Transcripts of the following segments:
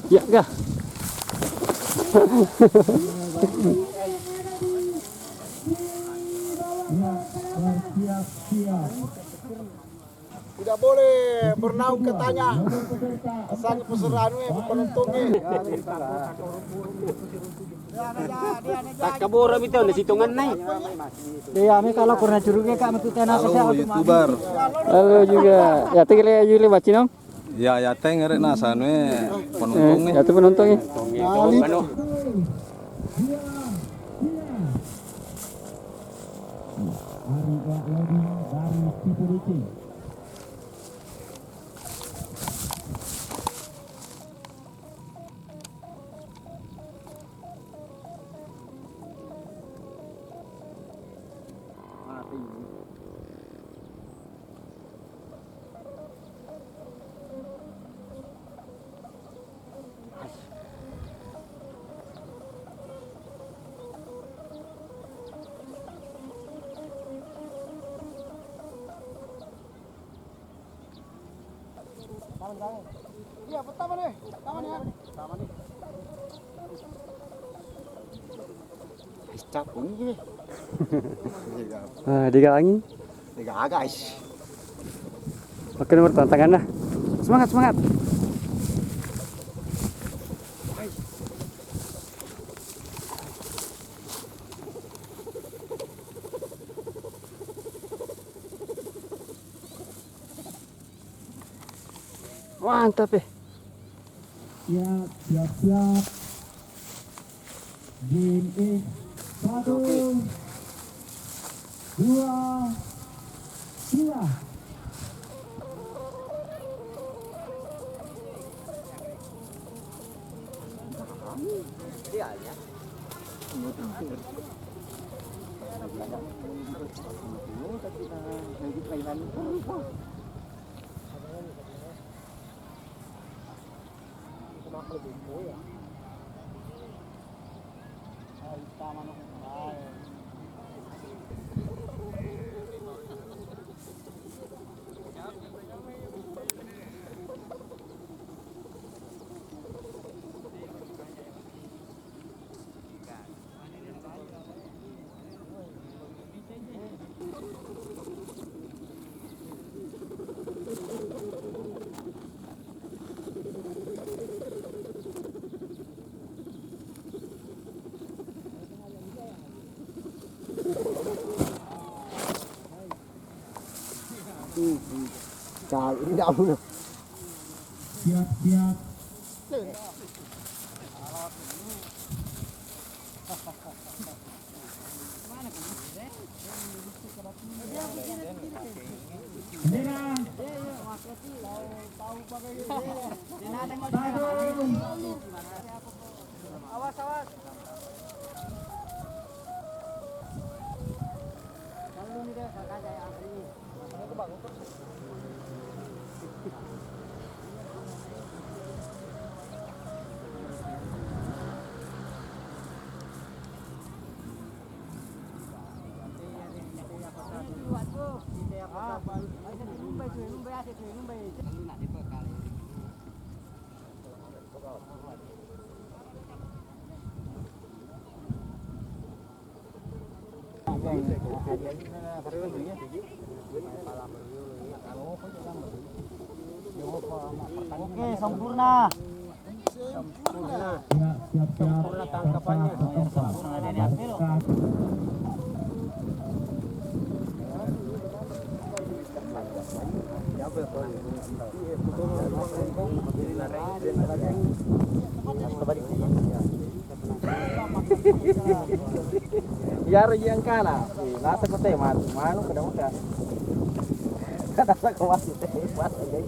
Ya kah? Tidak boleh bernaung katanya. Asalnya peserane penontonnya. Tak kabur itu di situngan naik. Iya, ini kalau kurang jurugnya kak metu tenas Halo YouTuber. Halo juga. Ya tinggal ya Juli bacinong. Ya ya teh ngerek nasane penontonnya. Ya tuh penontonnya. Iya, pertama nih. Pertama nih. Pertama nih. Cap ini. Nah, digalangi. Tiga guys. Oke, nomor tantangan dah. Semangat, semangat. Mantap ya. Ya, siap-siap. Game in 1, 2, 3. Cari daun. Siap-siap. Bendera. Awas, awas. Oke, sempurna. Ya, siap-siap. Tangkapannya. Biar yang kalah. Nasa ko tayo, mano ka daw ka. Nasa ko mas tayo, mas guys.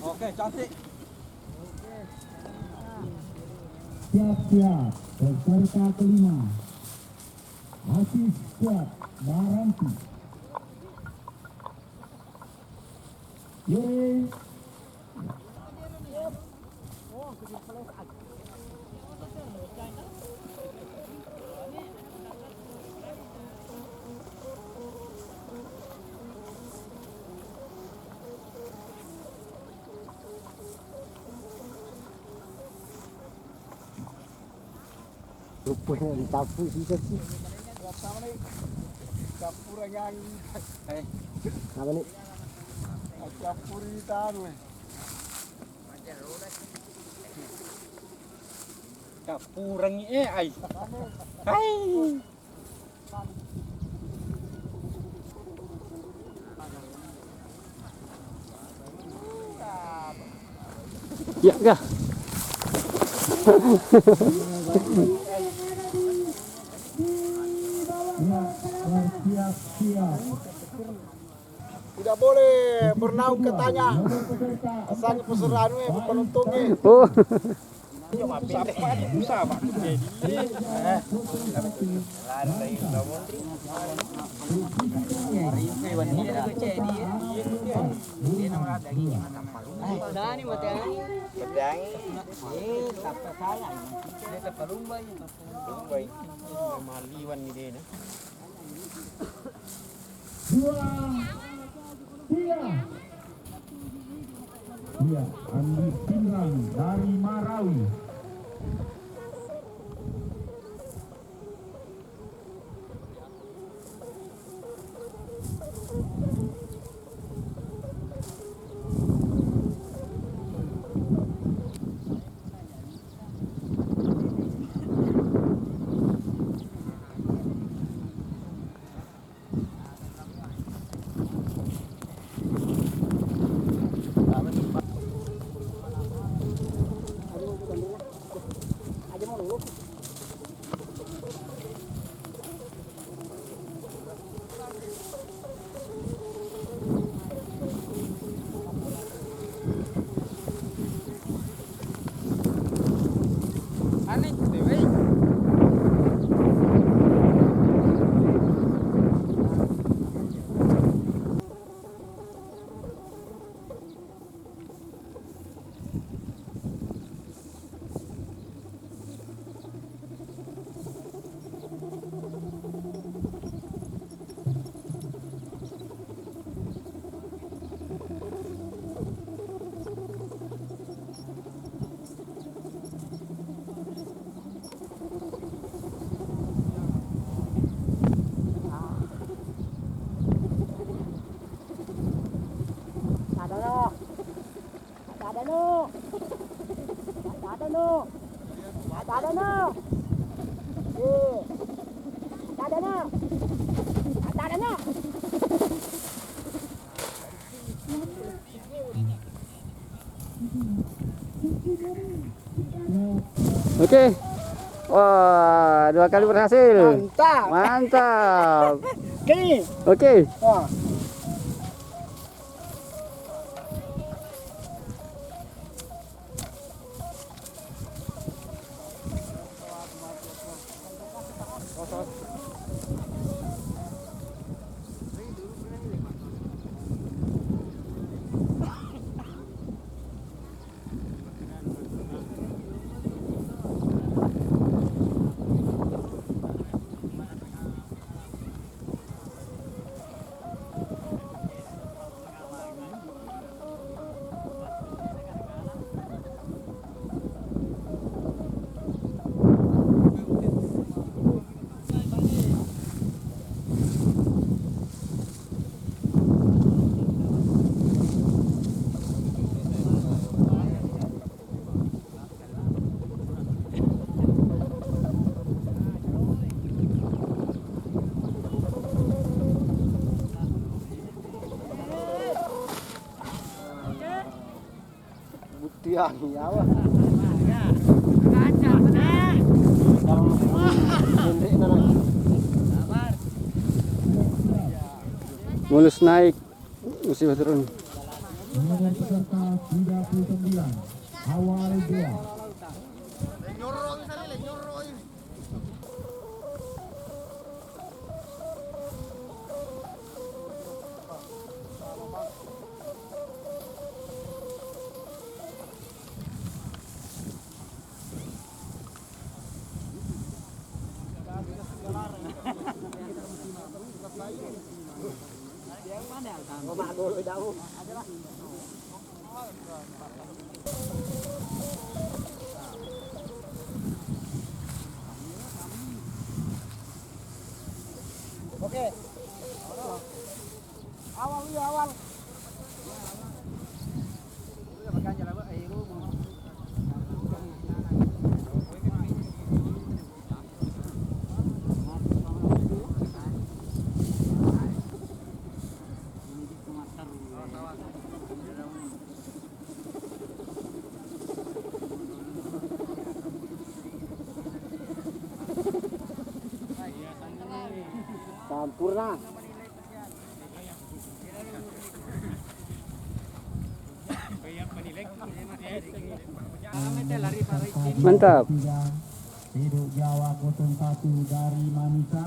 Oke, cantik. siap-siap peserta kelima Asis Squad Maranti. Yeay. Rupanya ditapu sisa sih. Capura yang Apa nih? capuri tanu. Capurang ay. Ay. Ya kah? Siap-siap. Tidak boleh bernaung katanya. Asalnya peserta penontonnya. Oh. Dua, tiga. Iya, Andi Pinrang dari Marawi. Oke. Wah, 2 kali berhasil. Mantap. Mantap. Oke. Oke. Wah. Butian nyawa. Mulus naik, musibah turun. Nomor peserta 39 awal 2. Oke. Awal ya awal. Sampurna. Mantap. Hidup Jawa 01 dari Manisa.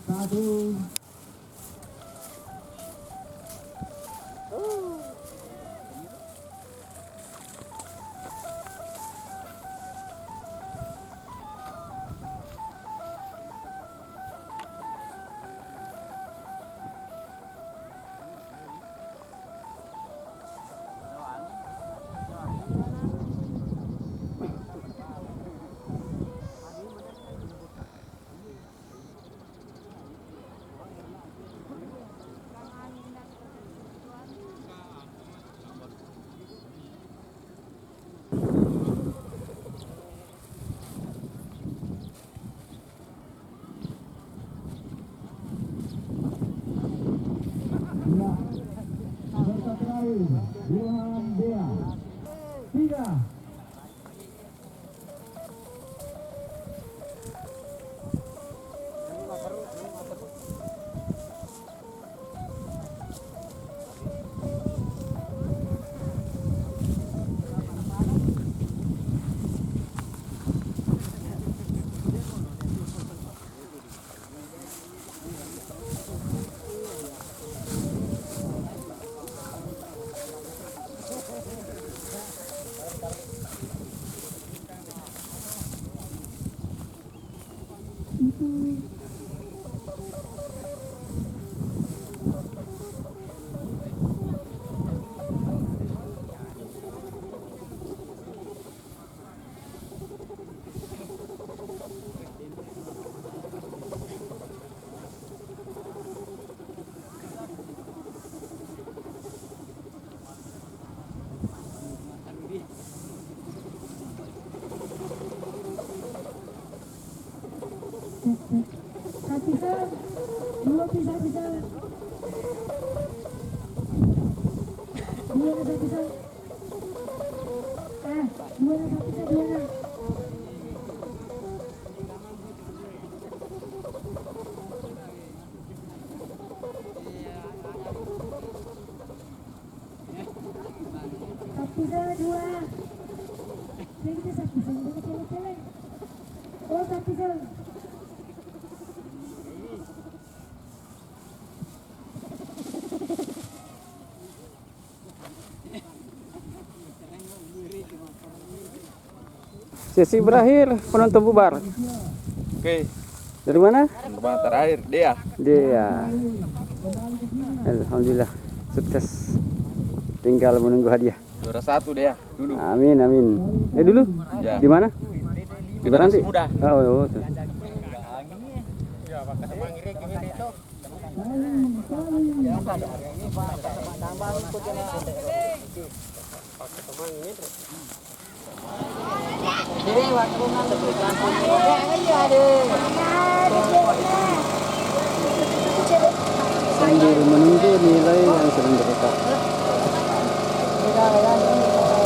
1. Ya, peserta terakhir Ilham Dea. 3. Sesi berakhir, penonton bubar. Oke, Dari mana? teman terakhir dia. Dia. Alhamdulillah sukses. Tinggal menunggu hadiah. Juara 1 dia dulu. Amin amin. Dulu? Ya. Di mana? Di Baranti. Muda. Oh, tuh. Sambil menunggu nilai yang sering ditetap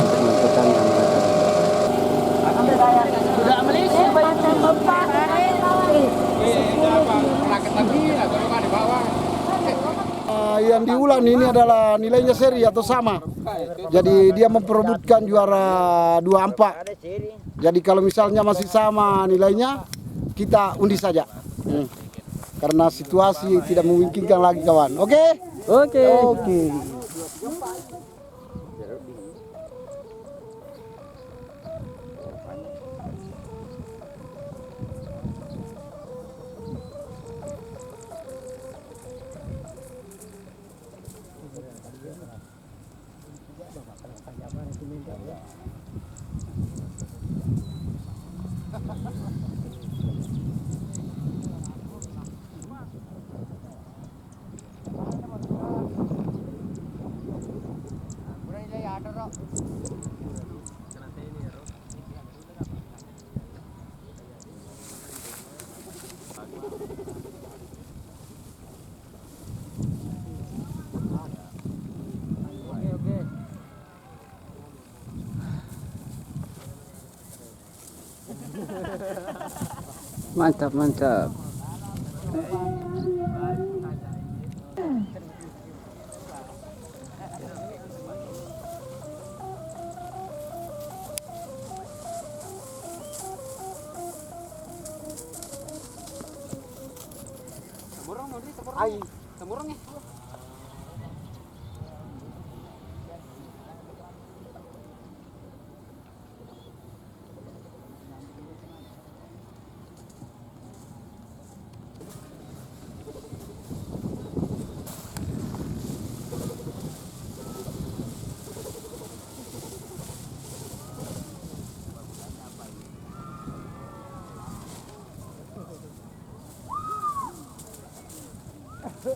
untuk menentukan yang mana. Yang diulang ini adalah nilainya seri atau sama. Jadi dia memperebutkan juara 2-4. Jadi kalau misalnya masih sama nilainya, kita undi saja. Karena situasi tidak memungkinkan lagi kawan. Oke? Oke. Oke. Mantap, mantap.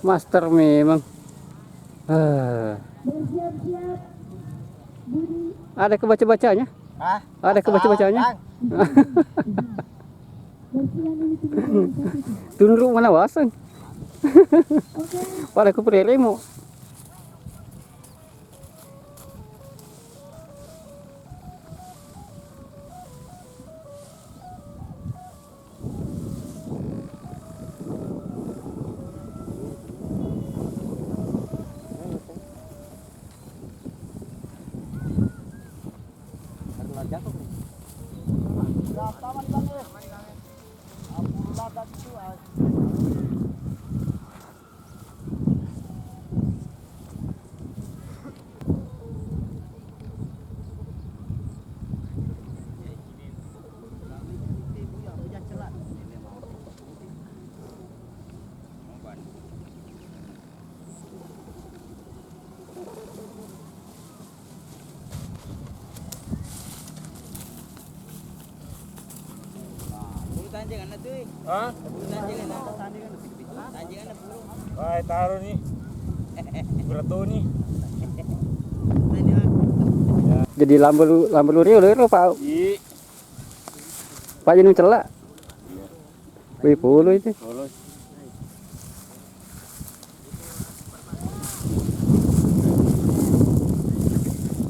Master memang. Ada kebaca-bacanya? Hah? Ada kebaca-bacanya? Tunruk mana wasang? Pada ku mo. Hah? Wah, taruh nih. Berat nih. Jadi lambu rio lho Pak. Iya. Pak jeneng celak. Wih puluh itu.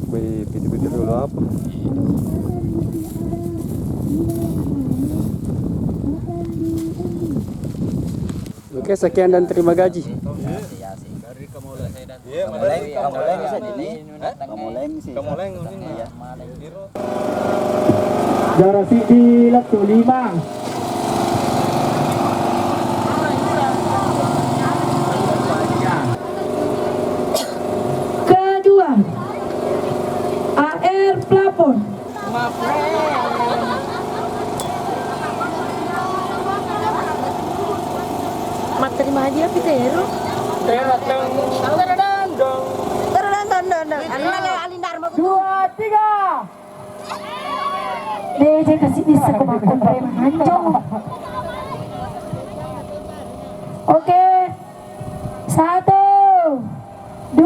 Wih, pintu-pintu dulu apa? Oke, sekian dan terima gaji. Juara Siti Letu 5. Kedua, AR Plafon. Mat terima hadiah Pitero. Dua, tiga. Dia kasih bisa kemakan preman hancur. Oke, 1, 2,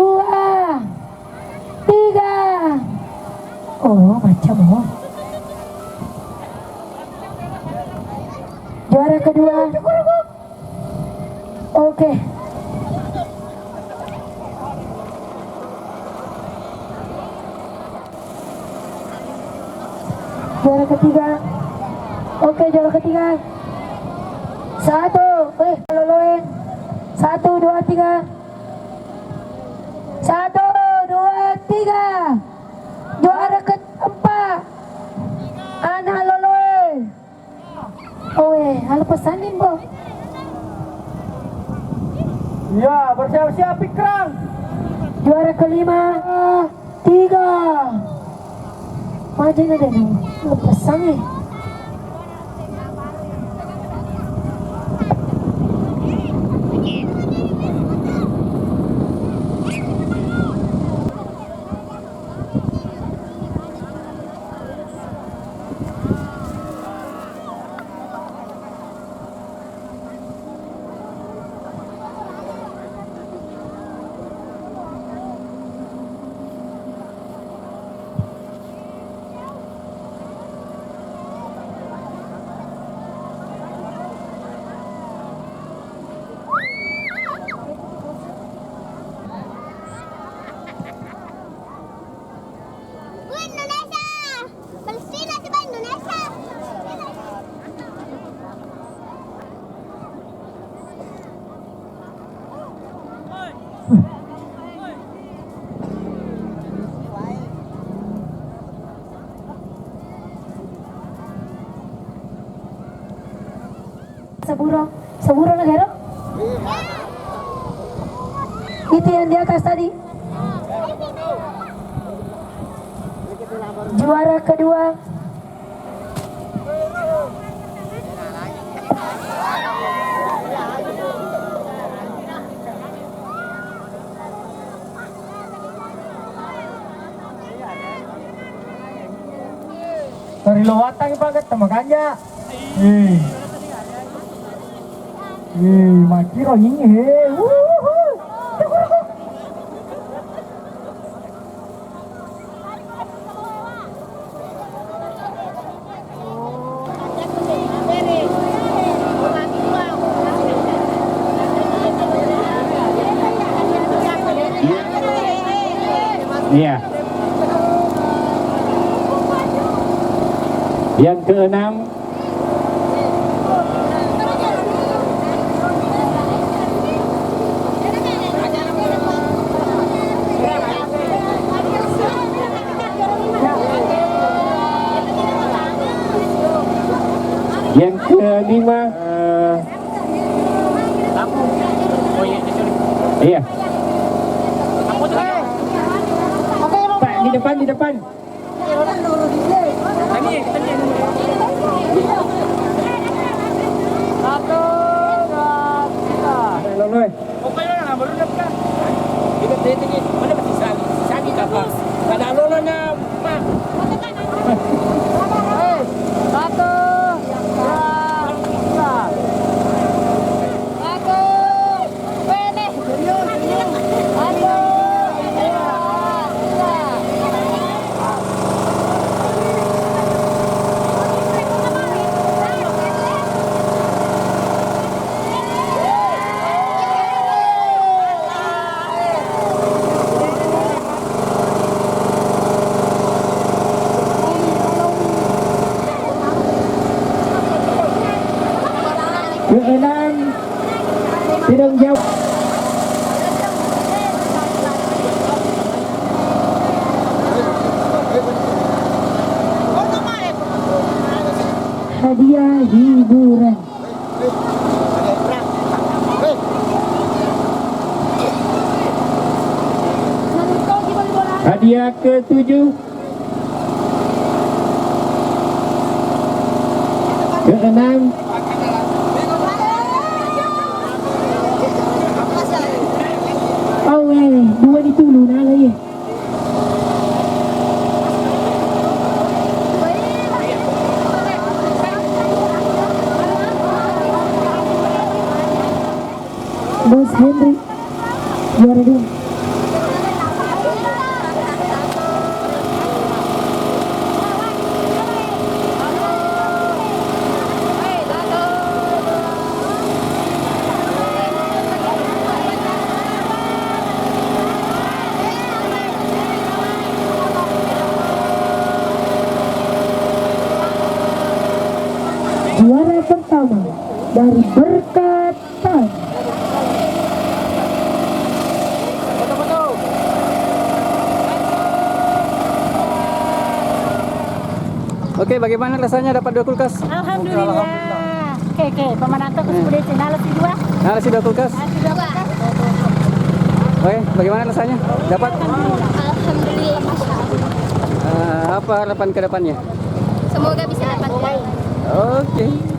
3. Oh macam oh. Juara kedua. Oke. Juara ketiga. Oke, juara ketiga. 1, loloin. 1, 2, 3. 1, 2, 3. Juara keempat. Anak loloin. Oh, halo pesanin, Bo. Ya, bersiap-siap Pikrang. Juara kelima. 3. Maju na din. Lepasang eh. Saburo. Saburo negara? Itu yang di atas tadi. Juara kedua. Dari lowatang ibagat sama ganja. Makiro ini Iya. Yang keenam yang kelima iya Pak di depan keenam tidak jauh. Hadiah hiburan. Hadiah ke-7 ke-6 Dua ditulu na lagi. Bos Henry juara 2. Juara pertama dari Berkatan. Oke, bagaimana rasanya dapat 2 kulkas? Alhamdulillah. Oke, pemenang tuh kemudian channel si 2. Nah, si 2 kulkas. Oke, bagaimana rasanya dapat? Alhamdulillah, masya Allah. Apa harapan ke depannya? Semoga bisa dapat poin. Oke.